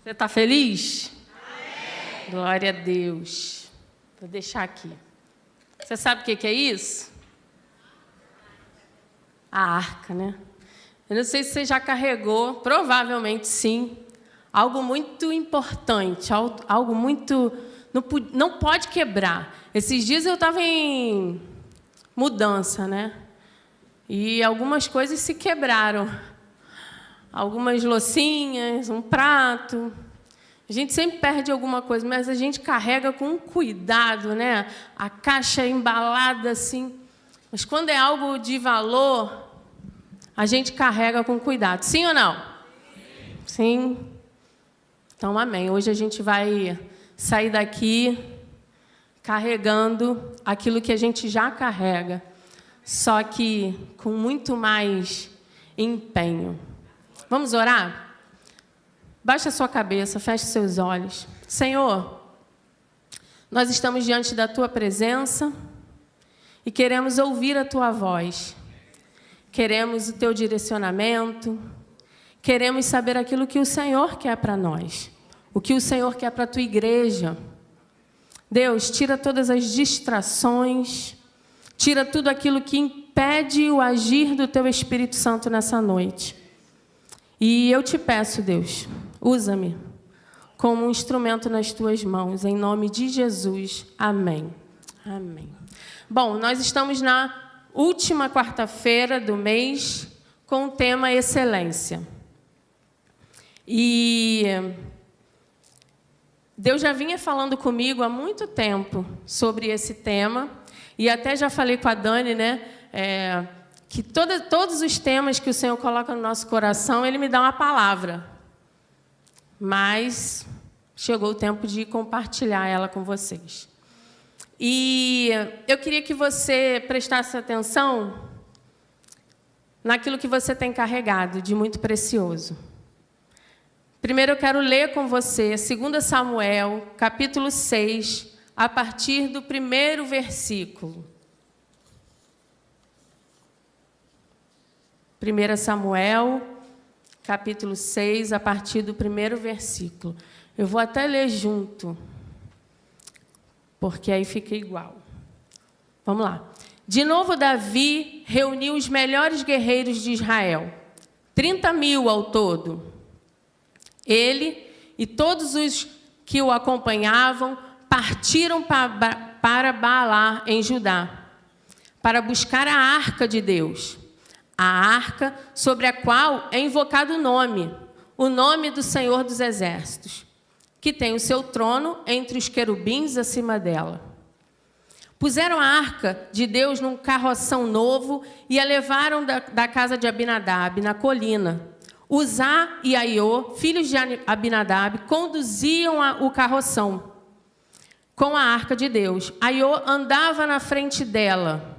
Você está feliz? Amém. Glória a Deus. Vou deixar aqui. Você sabe o que é isso? A arca, né? Eu não sei se você já carregou, provavelmente sim. Algo muito importante, algo muito... Não pode quebrar. Esses dias eu estava em mudança, né? E algumas coisas se quebraram. Algumas loucinhas, um prato. A gente sempre perde alguma coisa, mas a gente carrega com cuidado, né? A caixa embalada assim. Mas quando é algo de valor, a gente carrega com cuidado. Sim ou não? Sim. Então, amém. Hoje a gente vai sair daqui carregando aquilo que a gente já carrega, só que com muito mais empenho. Vamos orar? Baixe a sua cabeça, feche seus olhos. Senhor, nós estamos diante da Tua presença e queremos ouvir a Tua voz. Queremos o Teu direcionamento. Queremos saber aquilo que o Senhor quer para nós. O que o Senhor quer para a Tua igreja. Deus, tira todas as distrações. Tira tudo aquilo que impede o agir do Teu Espírito Santo nessa noite. E eu te peço, Deus, usa-me como um instrumento nas Tuas mãos, em nome de Jesus. Amém. Amém. Bom, nós estamos na última quarta-feira do mês com o tema excelência. E Deus já vinha falando comigo há muito tempo sobre esse tema, e até já falei com a Dani, né? Que todos os temas que o Senhor coloca no nosso coração, Ele me dá uma palavra. Mas chegou o tempo de compartilhar ela com vocês. E eu queria que você prestasse atenção naquilo que você tem carregado de muito precioso. Primeiro eu quero ler com você 2 Samuel, capítulo 6, a partir do 1º versículo. 1 Samuel, capítulo 6, a partir do 1º versículo. Eu vou até ler junto, porque aí fica igual. Vamos lá. De novo, Davi reuniu os melhores guerreiros de Israel, 30.000 ao todo. Ele e todos os que o acompanhavam partiram para Baalá, em Judá, para buscar a arca de Deus. A arca sobre a qual é invocado o nome do Senhor dos Exércitos, que tem o seu trono entre os querubins acima dela. Puseram a arca de Deus num carroção novo e a levaram da casa de Abinadab, na colina. Uzá e Aiô, filhos de Abinadab, conduziam o carroção com a arca de Deus. Aiô andava na frente dela.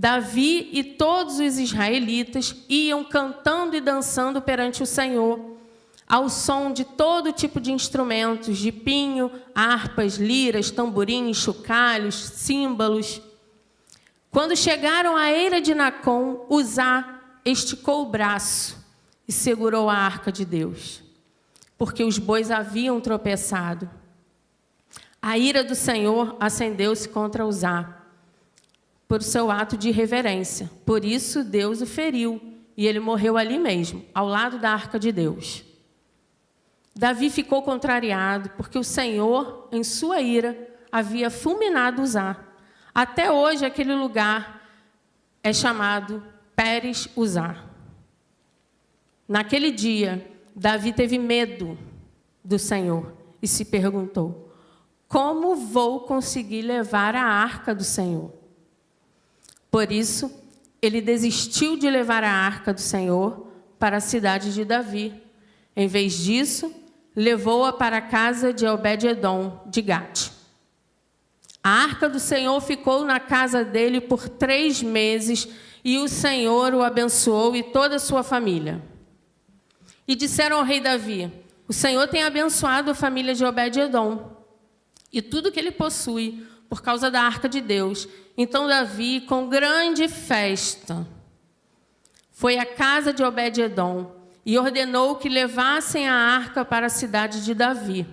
Davi e todos os israelitas iam cantando e dançando perante o Senhor, ao som de todo tipo de instrumentos, de pinho, harpas, liras, tamborins, chocalhos, símbolos. Quando chegaram à eira de Nacon, Uzá esticou o braço e segurou a arca de Deus, porque os bois haviam tropeçado. A ira do Senhor acendeu-se contra Uzá, por seu ato de irreverência. Por isso, Deus o feriu, e ele morreu ali mesmo, ao lado da arca de Deus. Davi ficou contrariado, porque o Senhor, em sua ira, havia fulminado Uzá. Até hoje, aquele lugar é chamado Pérez Uzá. Naquele dia, Davi teve medo do Senhor e se perguntou: como vou conseguir levar a arca do Senhor? Por isso, ele desistiu de levar a arca do Senhor para a cidade de Davi. Em vez disso, levou-a para a casa de Obed-edom, de Gate. A arca do Senhor ficou na casa dele por 3 meses, e o Senhor o abençoou e toda a sua família. E disseram ao rei Davi: o Senhor tem abençoado a família de Obed-edom e tudo que ele possui, por causa da arca de Deus. Então Davi, com grande festa, foi à casa de Obed-edom e ordenou que levassem a arca para a cidade de Davi.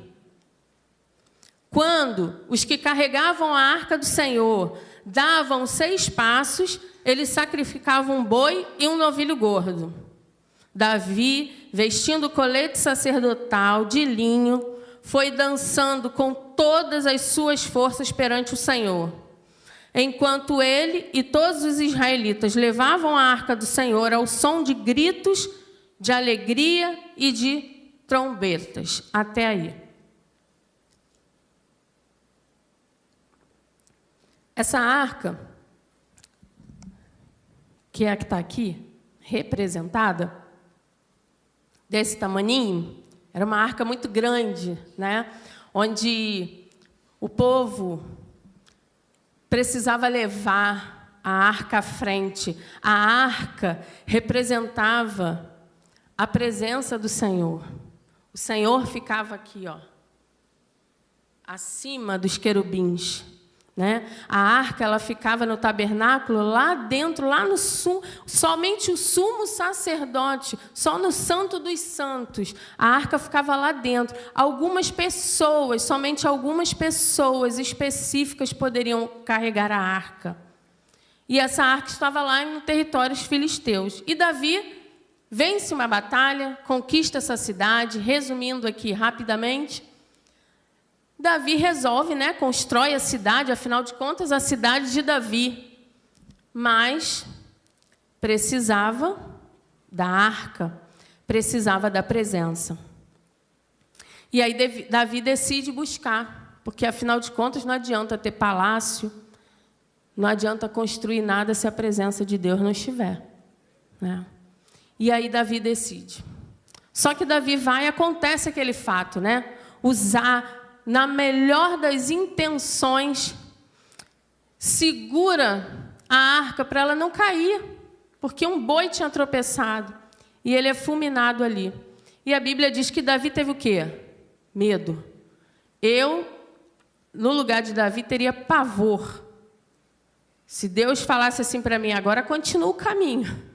Quando os que carregavam a arca do Senhor davam 6 passos, eles sacrificavam um boi e um novilho gordo. Davi, vestindo o colete sacerdotal de linho, foi dançando com todas as suas forças perante o Senhor. Enquanto ele e todos os israelitas levavam a arca do Senhor ao som de gritos, de alegria e de trombetas. Até aí. Essa arca, que é a que está aqui, representada, desse tamaninho, era uma arca muito grande, né? Onde o povo precisava levar a arca à frente. A arca representava a presença do Senhor. O Senhor ficava aqui, ó, acima dos querubins, né? A arca, ela ficava no tabernáculo, lá dentro, lá no sul, somente o sumo sacerdote, só no Santo dos Santos. A arca ficava lá dentro. Algumas pessoas, somente algumas pessoas específicas poderiam carregar a arca. E essa arca estava lá no território dos filisteus. E Davi vence uma batalha, conquista essa cidade. Resumindo aqui rapidamente, Davi resolve, né, constrói a cidade, afinal de contas, a cidade de Davi. Mas precisava da arca, precisava da presença. E aí Davi decide buscar, porque, afinal de contas, não adianta ter palácio, não adianta construir nada se a presença de Deus não estiver, né? E aí Davi decide. Só que Davi vai e acontece aquele fato, né? Usar, na melhor das intenções, segura a arca para ela não cair, porque um boi tinha tropeçado e ele é fulminado ali. E a Bíblia diz que Davi teve o quê? Medo. Eu, no lugar de Davi, teria pavor. Se Deus falasse assim para mim, agora continua o caminho,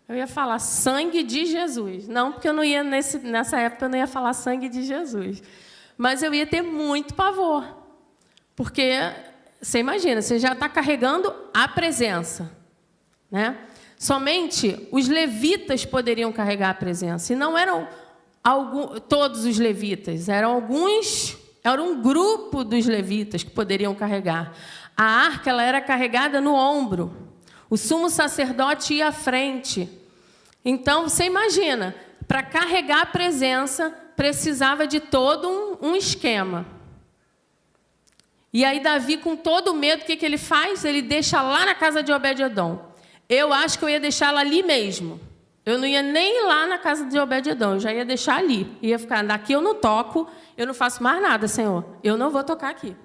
eu ia falar sangue de Jesus. Não, porque eu não ia nessa época eu não ia falar sangue de Jesus. Mas eu ia ter muito pavor, porque você imagina, você já está carregando a presença, né? Somente os levitas poderiam carregar a presença, e não eram todos os levitas, era um grupo dos levitas que poderiam carregar. A arca, ela era carregada no ombro, o sumo sacerdote ia à frente. Então, você imagina, para carregar a presença, precisava de todo um esquema. E aí Davi, com todo o medo, o que ele faz? Ele deixa lá na casa de Obed-edom. Eu acho que eu ia deixá-la ali mesmo. Eu não ia nem lá na casa de Obed-edom, eu já ia deixar ali. Ia ficar, daqui eu não toco, eu não faço mais nada, Senhor. Eu não vou tocar aqui.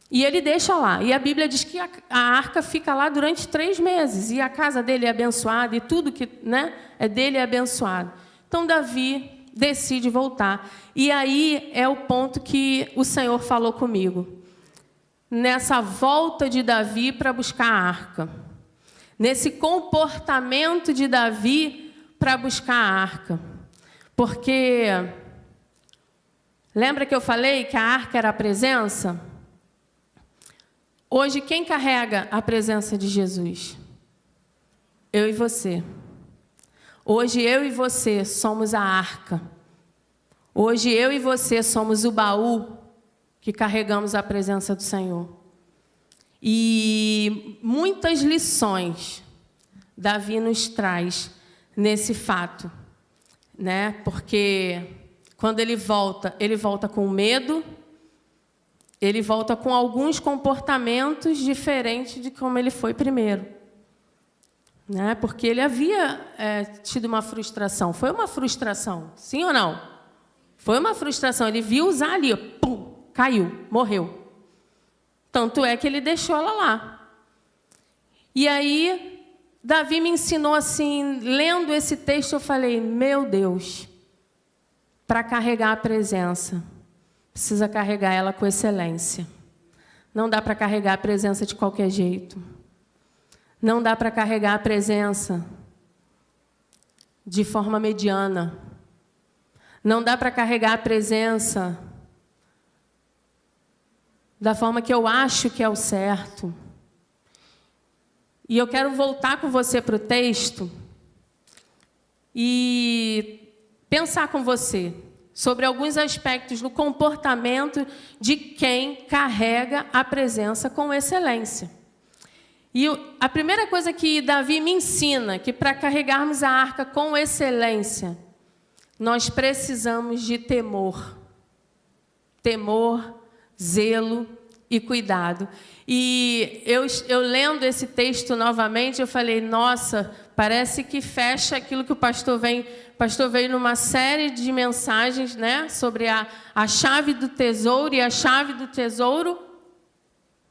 E ele deixa lá. E a Bíblia diz que a arca fica lá durante 3 meses. E a casa dele é abençoada, e tudo que, né, é dele é abençoado. Então Davi decide voltar. E aí é o ponto que o Senhor falou comigo. Nessa volta de Davi para buscar a arca. Nesse comportamento de Davi para buscar a arca. Porque, lembra que eu falei que a arca era a presença? Hoje, quem carrega a presença de Jesus? Eu e você. Hoje, eu e você somos a arca. Hoje, eu e você somos o baú que carregamos a presença do Senhor. E muitas lições Davi nos traz nesse fato, né? Porque quando ele volta com medo, ele volta com alguns comportamentos diferentes de como ele foi primeiro. Né? Porque ele havia tido uma frustração. Foi uma frustração, sim ou não? Foi uma frustração. Ele viu usar ali, pum, caiu, morreu. Tanto é que ele deixou ela lá. E aí, Davi me ensinou assim, lendo esse texto, eu falei, meu Deus, para carregar a presença, precisa carregar ela com excelência. Não dá para carregar a presença de qualquer jeito. Não dá para carregar a presença de forma mediana. Não dá para carregar a presença da forma que eu acho que é o certo. E eu quero voltar com você para o texto e pensar com você sobre alguns aspectos do comportamento de quem carrega a presença com excelência. E a primeira coisa que Davi me ensina, que para carregarmos a arca com excelência, nós precisamos de temor. Temor, zelo e cuidado. E eu lendo esse texto novamente, eu falei, nossa, parece que fecha aquilo que o pastor veio numa série de mensagens, né, sobre a chave do tesouro, e a chave do tesouro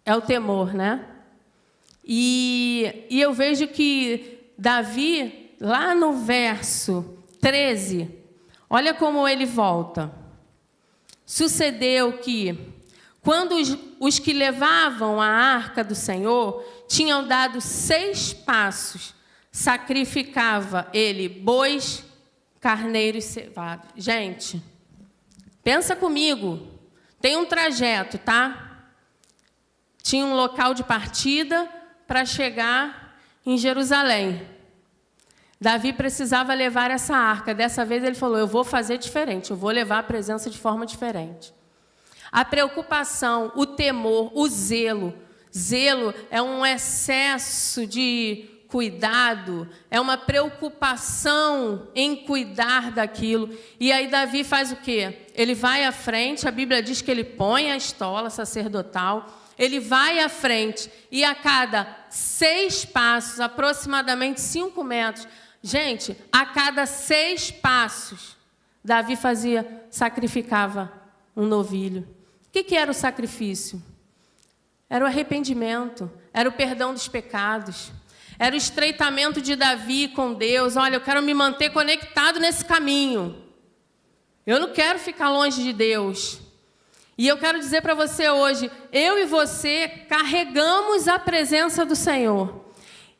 é o temor, né? E eu vejo que Davi, lá no verso 13, olha como ele volta. Sucedeu que, quando os que levavam a arca do Senhor tinham dado 6 passos, sacrificava ele bois, carneiros cevados. Gente, pensa comigo, tem um trajeto, tá? Tinha um local de partida para chegar em Jerusalém. Davi precisava levar essa arca. Dessa vez ele falou, eu vou fazer diferente, eu vou levar a presença de forma diferente. A preocupação, o temor, o zelo. Zelo é um excesso de cuidado, é uma preocupação em cuidar daquilo. E aí Davi faz o quê? Ele vai à frente, a Bíblia diz que ele põe a estola sacerdotal, ele vai à frente e a cada 6 passos, aproximadamente 5 metros, gente, a cada 6 passos, Davi sacrificava um novilho. O que era o sacrifício? Era o arrependimento, era o perdão dos pecados, era o estreitamento de Davi com Deus. Olha, eu quero me manter conectado nesse caminho. Eu não quero ficar longe de Deus. E eu quero dizer para você hoje, eu e você carregamos a presença do Senhor.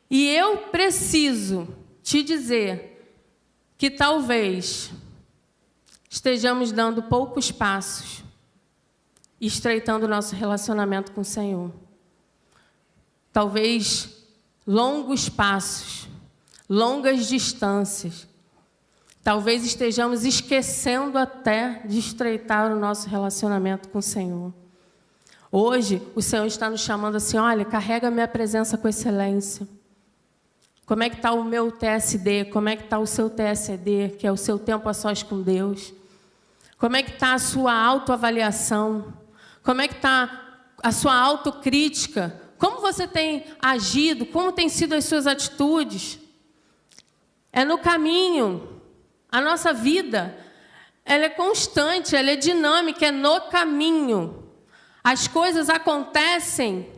E eu preciso te dizer que talvez estejamos dando poucos passos, estreitando o nosso relacionamento com o Senhor. Talvez longos passos, longas distâncias. Talvez estejamos esquecendo até de estreitar o nosso relacionamento com o Senhor. Hoje, o Senhor está nos chamando assim, olha, carrega a minha presença com excelência. Como é que está o meu TSD? Como é que está o seu TSD, que é o seu tempo a sós com Deus? Como é que está a sua autoavaliação? Como é que está a sua autocrítica? Como você tem agido? Como têm sido as suas atitudes? É no caminho. A nossa vida, ela é constante, ela é dinâmica, é no caminho. As coisas acontecem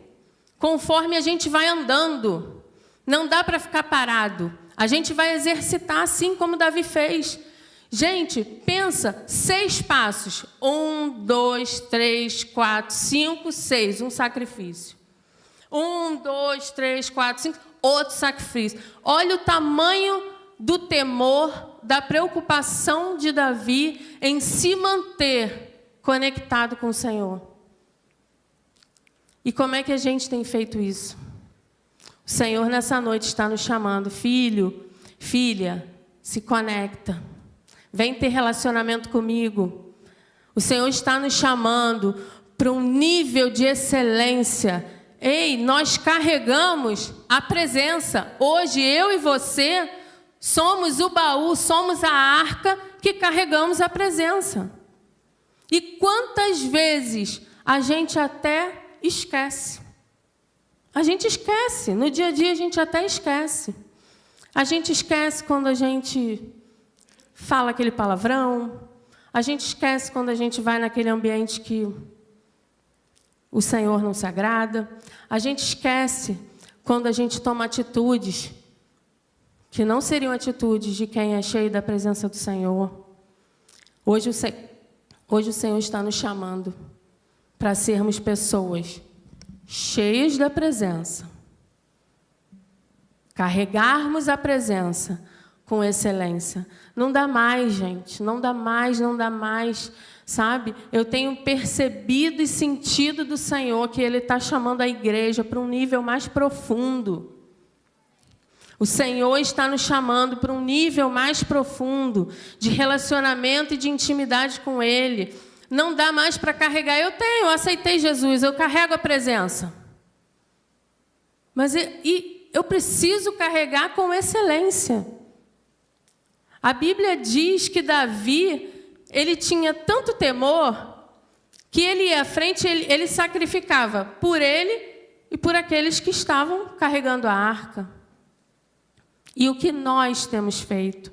conforme a gente vai andando. Não dá para ficar parado. A gente vai exercitar assim como Davi fez. Gente, pensa, 6 passos. 1, 2, 3, 4, 5, 6. Um sacrifício. 1, 2, 3, 4, 5. Outro sacrifício. Olha o tamanho do temor, da preocupação de Davi em se manter conectado com o Senhor. E como é que a gente tem feito isso? O Senhor nessa noite está nos chamando. Filho, filha, se conecta. Vem ter relacionamento comigo. O Senhor está nos chamando para um nível de excelência. Ei, nós carregamos a presença. Hoje, eu e você somos o baú, somos a arca que carregamos a presença. E quantas vezes a gente até esquece. A gente esquece. No dia a dia a gente até esquece. A gente esquece quando a gente fala aquele palavrão. A gente esquece quando a gente vai naquele ambiente que o Senhor não se agrada. A gente esquece quando a gente toma atitudes que não seriam atitudes de quem é cheio da presença do Senhor. Hoje o Senhor está nos chamando para sermos pessoas cheias da presença. Carregarmos a presença com excelência. Não dá mais, gente. Não dá mais, não dá mais. Sabe? Eu tenho percebido e sentido do Senhor que Ele está chamando a igreja para um nível mais profundo. O Senhor está nos chamando para um nível mais profundo de relacionamento e de intimidade com Ele. Não dá mais para carregar. Eu aceitei Jesus, eu carrego a presença. Mas eu preciso carregar com excelência. A Bíblia diz que Davi, ele tinha tanto temor que ele ia à frente, ele sacrificava por ele e por aqueles que estavam carregando a arca. E o que nós temos feito?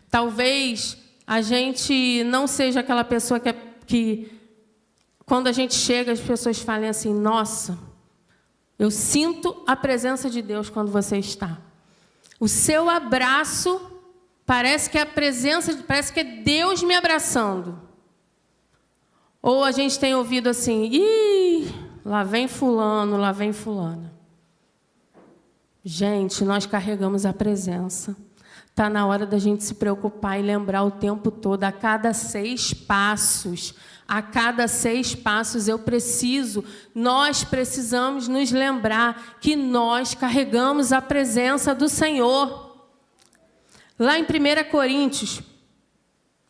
Talvez a gente não seja aquela pessoa que quando a gente chega, as pessoas falem assim, nossa, eu sinto a presença de Deus quando você está. O seu abraço parece que é a presença, parece que é Deus me abraçando. Ou a gente tem ouvido assim, ih, lá vem fulano, lá vem fulana. Gente, nós carregamos a presença. Está na hora da gente se preocupar e lembrar o tempo todo, a cada 6 passos, nós precisamos nos lembrar que nós carregamos a presença do Senhor. Lá em 1 Coríntios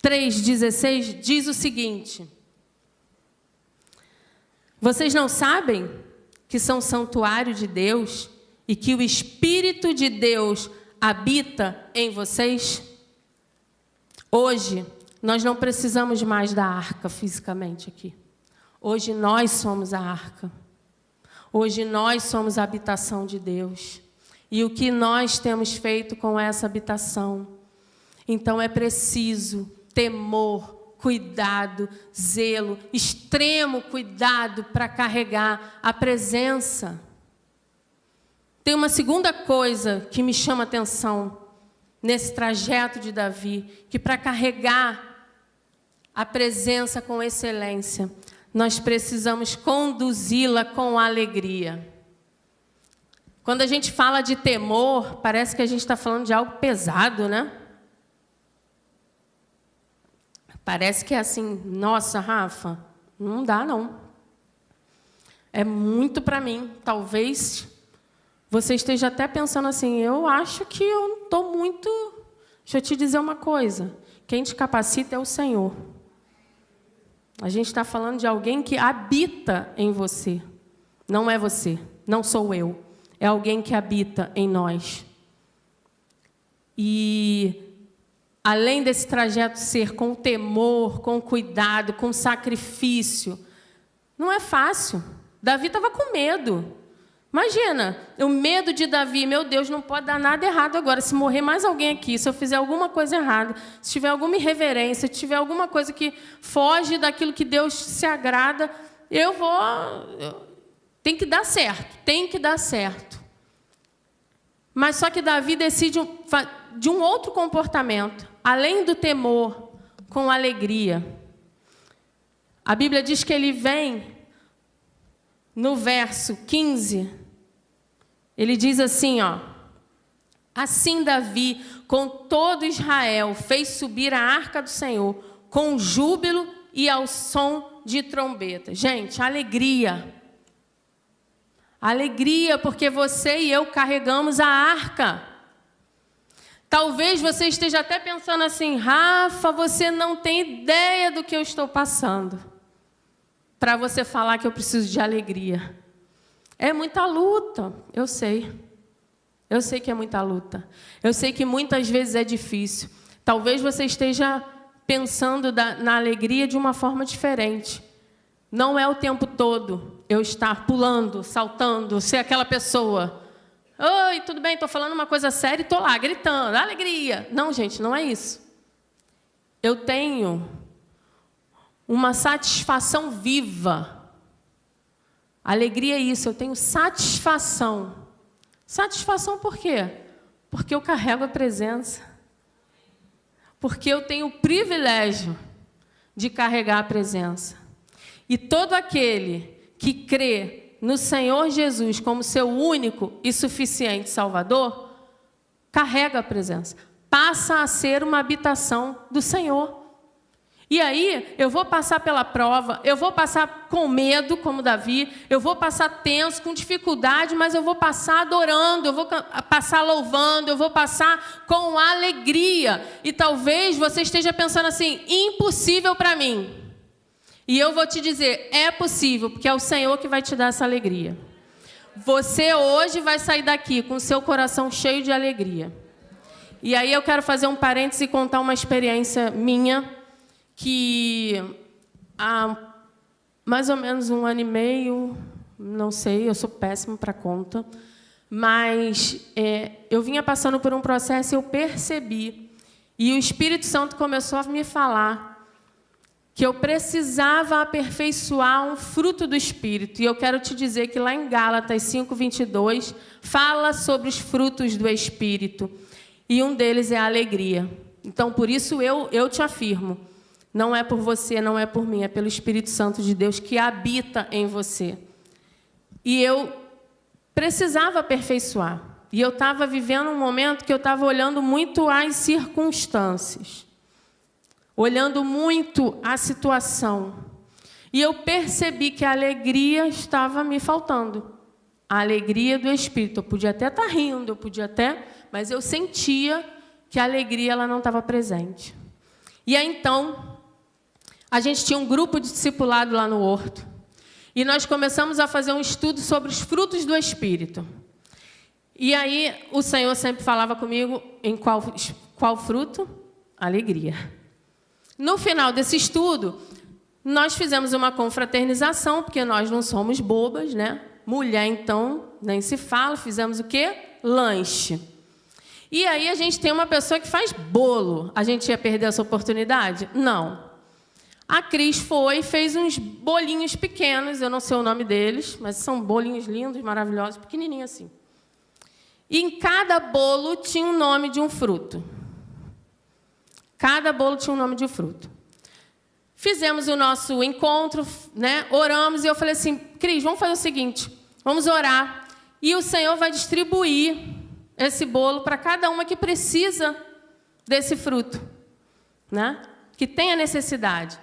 3,16, diz o seguinte: vocês não sabem que são santuário de Deus e que o Espírito de Deus habita em vocês? Hoje, nós não precisamos mais da arca fisicamente aqui. Hoje nós somos a arca. Hoje nós somos a habitação de Deus. E o que nós temos feito com essa habitação? Então é preciso temor, cuidado, zelo, extremo cuidado para carregar a presença. Tem uma segunda coisa que me chama a atenção nesse trajeto de Davi, que para carregar a presença com excelência, nós precisamos conduzi-la com alegria. Quando a gente fala de temor, parece que a gente está falando de algo pesado, né? Parece que é assim, nossa, Rafa, não dá não. É muito para mim, talvez você esteja até pensando assim, eu acho que eu não estou muito... Deixa eu te dizer uma coisa, quem te capacita é o Senhor. A gente está falando de alguém que habita em você. Não é você, não sou eu. É alguém que habita em nós. E além desse trajeto ser com temor, com cuidado, com sacrifício, não é fácil. Davi estava com medo. Imagina, o medo de Davi, meu Deus, não pode dar nada errado agora. Se morrer mais alguém aqui, se eu fizer alguma coisa errada, se tiver alguma irreverência, se tiver alguma coisa que foge daquilo que Deus se agrada, tem que dar certo, tem que dar certo. Mas só que Davi decide de um outro comportamento, além do temor, com alegria. A Bíblia diz que ele vem... No verso 15, ele diz assim, ó, assim Davi, com todo Israel, fez subir a arca do Senhor, com júbilo e ao som de trombeta. Gente, alegria. Alegria, porque você e eu carregamos a arca. Talvez você esteja até pensando assim, Rafa, você não tem ideia do que eu estou passando. Para você falar que eu preciso de alegria. É muita luta, eu sei. Eu sei que é muita luta. Eu sei que muitas vezes é difícil. Talvez você esteja pensando na alegria de uma forma diferente. Não é o tempo todo eu estar pulando, saltando, ser aquela pessoa. Oi, tudo bem, estou falando uma coisa séria e estou lá gritando, alegria. Não, gente, não é isso. Eu tenho uma satisfação viva. Alegria é isso, eu tenho satisfação. Satisfação por quê? Porque eu carrego a presença. Porque eu tenho o privilégio de carregar a presença. E todo aquele que crê no Senhor Jesus como seu único e suficiente Salvador, carrega a presença. passa a ser uma habitação do Senhor. E aí, eu vou passar pela prova, eu vou passar com medo, como Davi, eu vou passar tenso, com dificuldade, mas eu vou passar adorando, eu vou passar louvando, eu vou passar com alegria. E talvez você esteja pensando assim, impossível para mim. E eu vou te dizer, é possível, porque é o Senhor que vai te dar essa alegria. Você hoje vai sair daqui com o seu coração cheio de alegria. E aí eu quero fazer um parênteses e contar uma experiência minha, que há mais ou menos 1 ano e meio, não sei, eu sou péssima para conta, mas eu vinha passando por um processo e eu percebi, e o Espírito Santo começou a me falar que eu precisava aperfeiçoar um fruto do Espírito. E eu quero te dizer que lá em Gálatas 5:22 fala sobre os frutos do Espírito, e um deles é a alegria. Então, por isso eu te afirmo, não é por você, não é por mim, é pelo Espírito Santo de Deus que habita em você. E eu precisava aperfeiçoar. E eu estava vivendo um momento que eu estava olhando muito as circunstâncias, olhando muito a situação. E eu percebi que a alegria estava me faltando. A alegria do Espírito. Eu podia até estar rindo, mas eu sentia que a alegria ela não estava presente. E aí, então, a gente tinha um grupo de discipulado lá no Horto. E nós começamos a fazer um estudo sobre os frutos do Espírito. E aí, o Senhor sempre falava comigo em qual fruto? Alegria. No final desse estudo, nós fizemos uma confraternização, porque nós não somos bobas, né? Mulher, então, nem se fala. Fizemos o quê? Lanche. E aí, a gente tem uma pessoa que faz bolo. A gente ia perder essa oportunidade? Não. A Cris foi e fez uns bolinhos pequenos, eu não sei o nome deles, mas são bolinhos lindos, maravilhosos, pequenininhos assim. E em cada bolo tinha um nome de um fruto. Cada bolo tinha um nome de um fruto. Fizemos o nosso encontro, né? Oramos, e eu falei assim, Cris, vamos fazer o seguinte, vamos orar, e o Senhor vai distribuir esse bolo para cada uma que precisa desse fruto, né? Que tem a necessidade.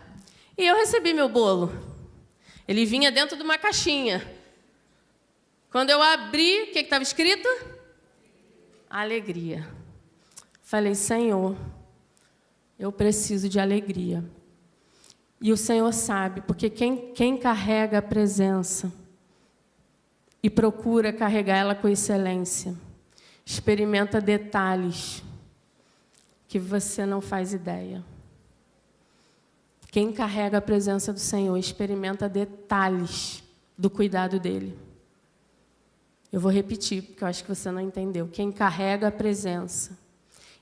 E eu recebi meu bolo. Ele vinha dentro de uma caixinha. Quando eu abri, o que estava escrito? Alegria. Falei, Senhor, eu preciso de alegria. E o Senhor sabe, porque quem carrega a presença e procura carregar ela com excelência, experimenta detalhes que você não faz ideia. Quem carrega a presença do Senhor experimenta detalhes do cuidado dEle. Eu vou repetir, porque eu acho que você não entendeu. Quem carrega a presença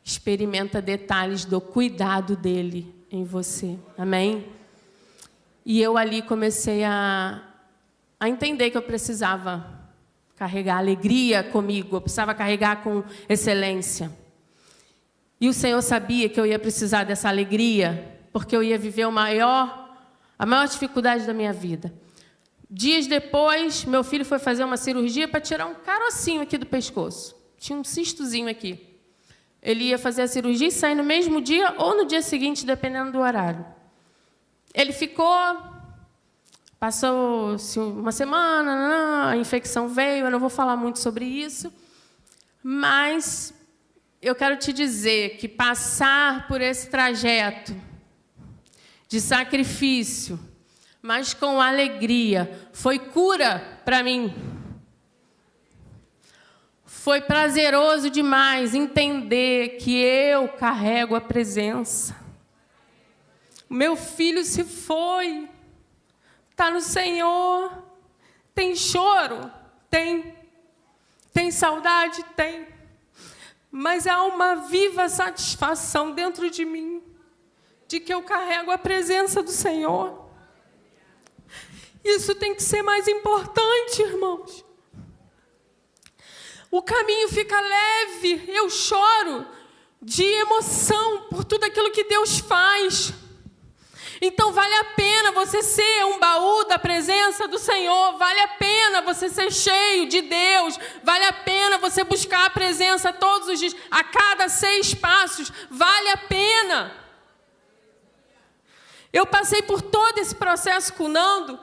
experimenta detalhes do cuidado dEle em você. Amém? E eu ali comecei a entender que eu precisava carregar alegria comigo, eu precisava carregar com excelência. E o Senhor sabia que eu ia precisar dessa alegria, porque eu ia viver a maior dificuldade da minha vida. Dias depois, meu filho foi fazer uma cirurgia para tirar um carocinho aqui do pescoço. Tinha um cistozinho aqui. Ele ia fazer a cirurgia e sair no mesmo dia ou no dia seguinte, dependendo do horário. Ele ficou, passou-se uma semana, a infecção veio, eu não vou falar muito sobre isso, mas eu quero te dizer que passar por esse trajeto de sacrifício, mas com alegria, foi cura para mim. Foi prazeroso demais entender que eu carrego a presença. Meu filho se foi, está no Senhor. Tem choro? Tem. Tem saudade? Tem. Mas há uma viva satisfação dentro de mim, de que eu carrego a presença do Senhor. Isso tem que ser mais importante, irmãos. O caminho fica leve, eu choro de emoção por tudo aquilo que Deus faz. Então vale a pena você ser um baú da presença do Senhor, vale a pena você ser cheio de Deus, vale a pena você buscar a presença todos os dias, a cada 6 passos, vale a pena. Eu passei por todo esse processo com o Nando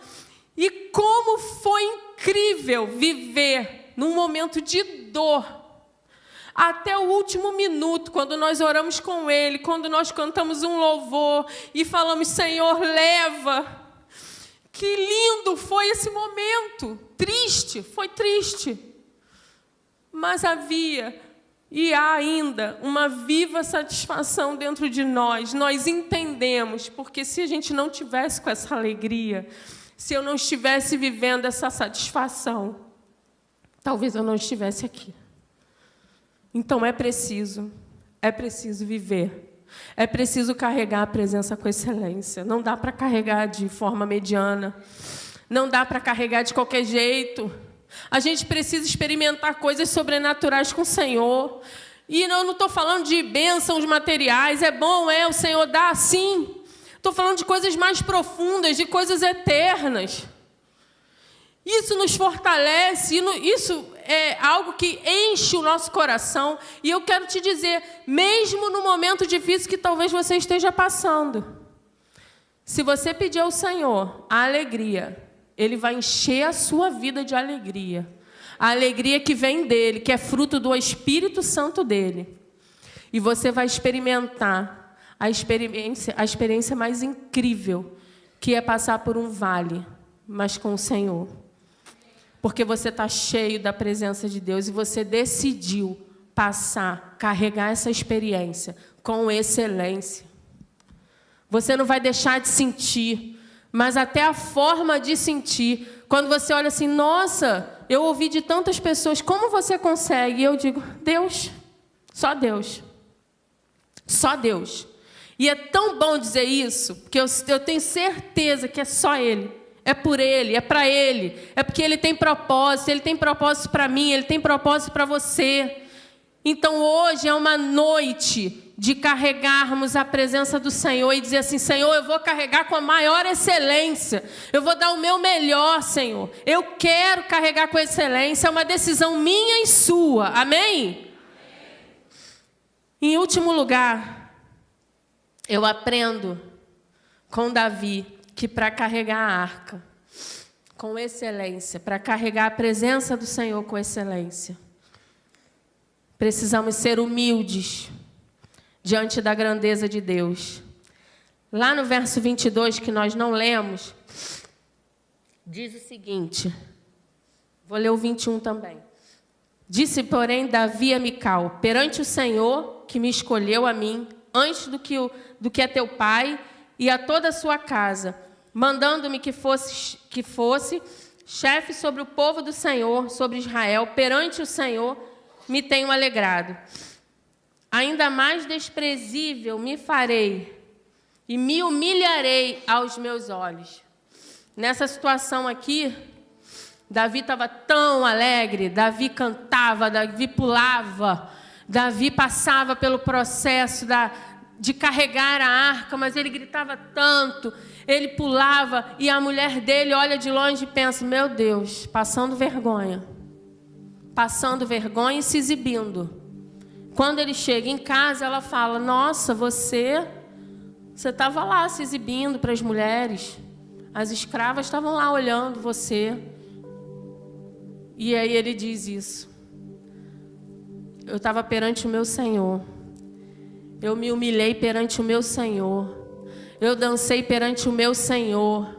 e como foi incrível viver num momento de dor, até o último minuto, quando nós oramos com Ele, quando nós cantamos um louvor e falamos, Senhor, leva. Que lindo foi esse momento. Triste, foi triste. Mas havia e há ainda uma viva satisfação dentro de nós. Nós entendemos, porque se a gente não tivesse com essa alegria, se eu não estivesse vivendo essa satisfação, talvez eu não estivesse aqui. Então é preciso viver, é preciso carregar a presença com excelência. Não dá para carregar de forma mediana, não dá para carregar de qualquer jeito. A gente precisa experimentar coisas sobrenaturais com o Senhor. E eu não estou falando de bênçãos materiais, é bom, o Senhor dá, sim. Estou falando de coisas mais profundas, de coisas eternas. Isso nos fortalece, isso é algo que enche o nosso coração. E eu quero te dizer, mesmo no momento difícil que talvez você esteja passando, se você pedir ao Senhor a alegria, Ele vai encher a sua vida de alegria. A alegria que vem dEle, que é fruto do Espírito Santo dEle. E você vai experimentar a experiência mais incrível, que é passar por um vale, mas com o Senhor. Porque você está cheio da presença de Deus e você decidiu carregar essa experiência com excelência. Você não vai deixar de sentir, mas até a forma de sentir. Quando você olha assim, nossa, eu ouvi de tantas pessoas, como você consegue? E eu digo, Deus, só Deus. Só Deus. E é tão bom dizer isso, porque eu tenho certeza que é só Ele. É por Ele, é para Ele, é porque Ele tem propósito para mim, Ele tem propósito para você. Então hoje é uma noite de carregarmos a presença do Senhor e dizer assim, Senhor, eu vou carregar com a maior excelência, eu vou dar o meu melhor, Senhor. Eu quero carregar com excelência, é uma decisão minha e sua, amém? Em último lugar, eu aprendo com Davi, que para carregar a arca com excelência, para carregar a presença do Senhor com excelência, precisamos ser humildes diante da grandeza de Deus. Lá no verso 22, que nós não lemos, diz o seguinte, vou ler o 21 também. Disse, porém, Davi a Mical, perante o Senhor, que me escolheu a mim, antes do que a teu pai e a toda a sua casa, mandando-me que fosse chefe sobre o povo do Senhor, sobre Israel, perante o Senhor, me tenho alegrado. Ainda mais desprezível me farei e me humilharei aos meus olhos. Nessa situação aqui, Davi estava tão alegre, Davi cantava, Davi pulava, Davi passava pelo processo de carregar a arca, mas ele gritava tanto, ele pulava, e a mulher dele olha de longe e pensa, meu Deus, passando vergonha e se exibindo. Quando ele chega em casa, ela fala, nossa, você estava lá se exibindo para as mulheres, as escravas estavam lá olhando você. E aí ele diz isso, eu estava perante o meu Senhor, eu me humilhei perante o meu Senhor, eu dancei perante o meu Senhor.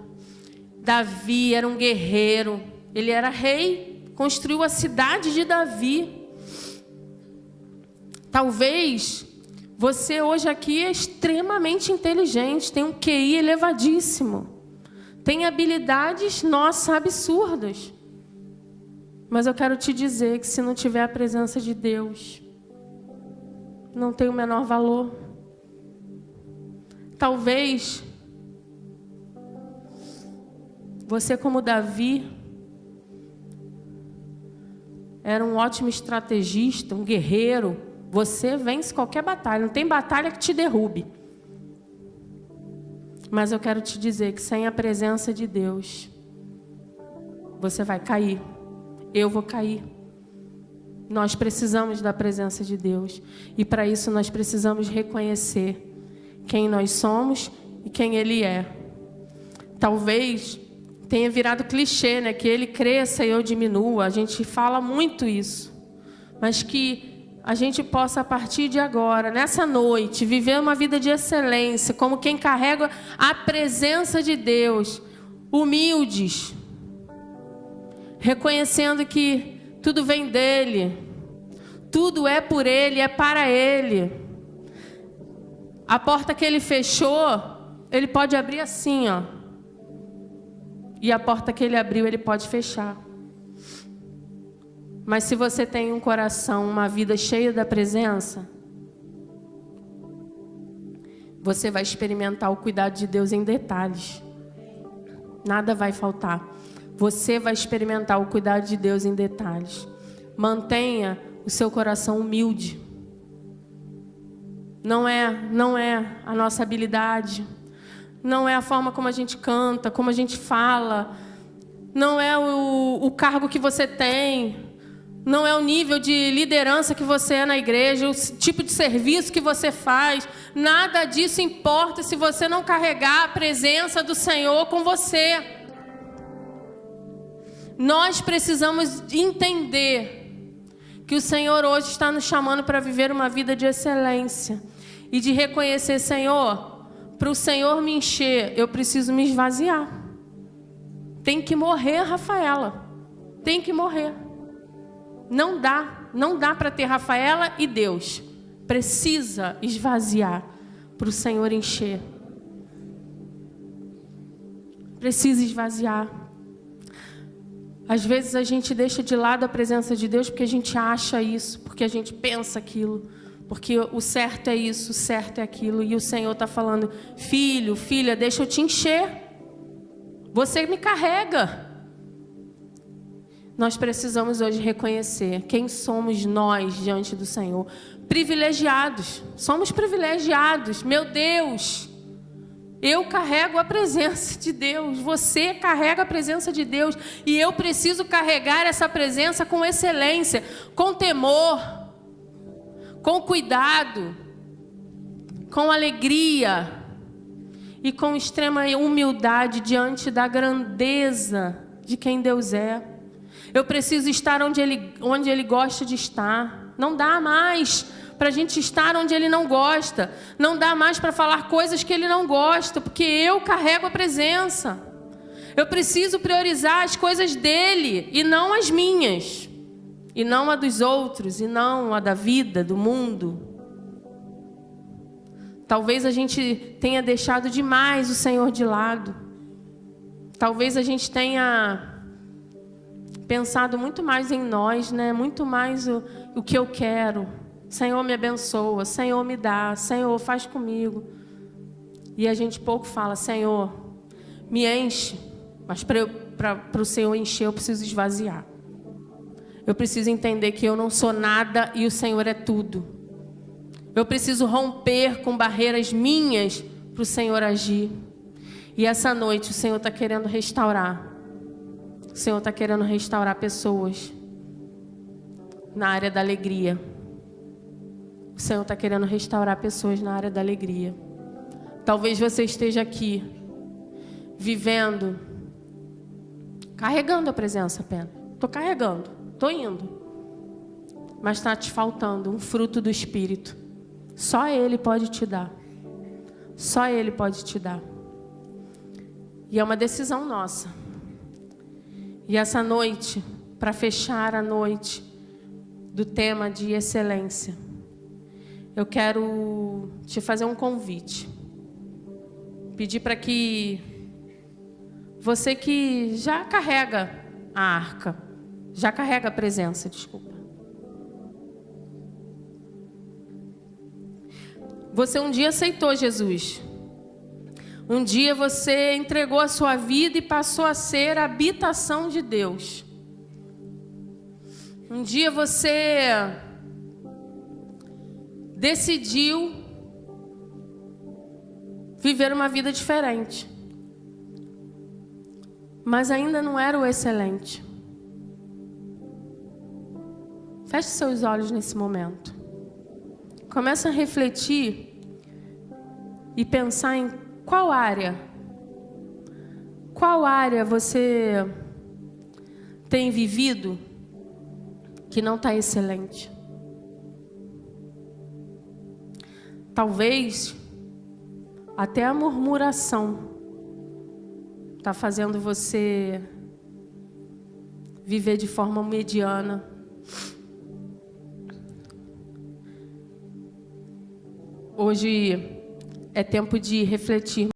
Davi era um guerreiro, ele era rei, construiu a cidade de Davi. Talvez você hoje aqui é extremamente inteligente, tem um QI elevadíssimo, tem habilidades, nossa, absurdas. Mas eu quero te dizer que se não tiver a presença de Deus, não tem o menor valor. Talvez você, como Davi, era um ótimo estrategista, um guerreiro. Você vence qualquer batalha, não tem batalha que te derrube. Mas eu quero te dizer que sem a presença de Deus, você vai cair. Eu vou cair. Nós precisamos da presença de Deus. E para isso nós precisamos reconhecer quem nós somos e quem Ele é. Talvez tenha virado clichê, né? Que Ele cresça e eu diminua. A gente fala muito isso. Mas que a gente possa, a partir de agora, nessa noite, viver uma vida de excelência, como quem carrega a presença de Deus, humildes, reconhecendo que tudo vem dEle, tudo é por Ele, é para Ele. A porta que Ele fechou, Ele pode abrir assim, ó. E a porta que Ele abriu, Ele pode fechar. Mas se você tem um coração, uma vida cheia da presença, você vai experimentar o cuidado de Deus em detalhes. Nada vai faltar. Você vai experimentar o cuidado de Deus em detalhes. Mantenha o seu coração humilde. Não é a nossa habilidade. Não é a forma como a gente canta, como a gente fala. Não é o cargo que você tem. Não é o nível de liderança que você é na igreja, o tipo de serviço que você faz. Nada disso importa se você não carregar a presença do Senhor com você. Nós precisamos entender que o Senhor hoje está nos chamando para viver uma vida de excelência. E de reconhecer, Senhor, para o Senhor me encher, eu preciso me esvaziar. Tem que morrer, Rafaela. Tem que morrer. Não dá para ter Rafaela e Deus. Precisa esvaziar para o Senhor encher. Precisa esvaziar. Às vezes a gente deixa de lado a presença de Deus porque a gente acha isso, porque a gente pensa aquilo, porque o certo é isso, o certo é aquilo. E o Senhor está falando: filho, filha, deixa eu te encher. Você me carrega. Nós precisamos hoje reconhecer quem somos nós diante do Senhor. Privilegiados. Somos privilegiados. Meu Deus. Eu carrego a presença de Deus. Você carrega a presença de Deus. E eu preciso carregar essa presença com excelência, com temor, com cuidado, com alegria e com extrema humildade diante da grandeza de quem Deus é. Eu preciso estar onde Ele gosta de estar. Não dá mais para a gente estar onde Ele não gosta. Não dá mais para falar coisas que Ele não gosta, porque eu carrego a presença. Eu preciso priorizar as coisas dEle e não as minhas. E não a dos outros, e não a da vida, do mundo. Talvez a gente tenha deixado demais o Senhor de lado. Talvez a gente tenha pensado muito mais em nós, né? Muito mais o que eu quero. Senhor, me abençoa. Senhor, me dá. Senhor, faz comigo. E a gente pouco fala: Senhor, me enche. Mas para o Senhor encher, eu preciso esvaziar. Eu preciso entender que eu não sou nada e o Senhor é tudo. Eu preciso romper com barreiras minhas para o Senhor agir. E essa noite o Senhor está querendo restaurar. O Senhor está querendo restaurar pessoas na área da alegria. O Senhor está querendo restaurar pessoas na área da alegria. Talvez você esteja aqui, vivendo, carregando a presença apenas. Estou carregando, estou indo. Mas está te faltando um fruto do Espírito. Só Ele pode te dar. Só Ele pode te dar. E é uma decisão nossa. E essa noite, para fechar a noite do tema de excelência, eu quero te fazer um convite. Pedir para que você que já carrega a arca, já carrega a presença, desculpa. Você um dia aceitou Jesus. Um dia você entregou a sua vida e passou a ser a habitação de Deus. Um dia você decidiu viver uma vida diferente. Mas ainda não era o excelente. Feche seus olhos nesse momento. Começa a refletir e pensar em qual área você tem vivido que não está excelente. Talvez até a murmuração está fazendo você viver de forma mediana. Hoje é tempo de refletir.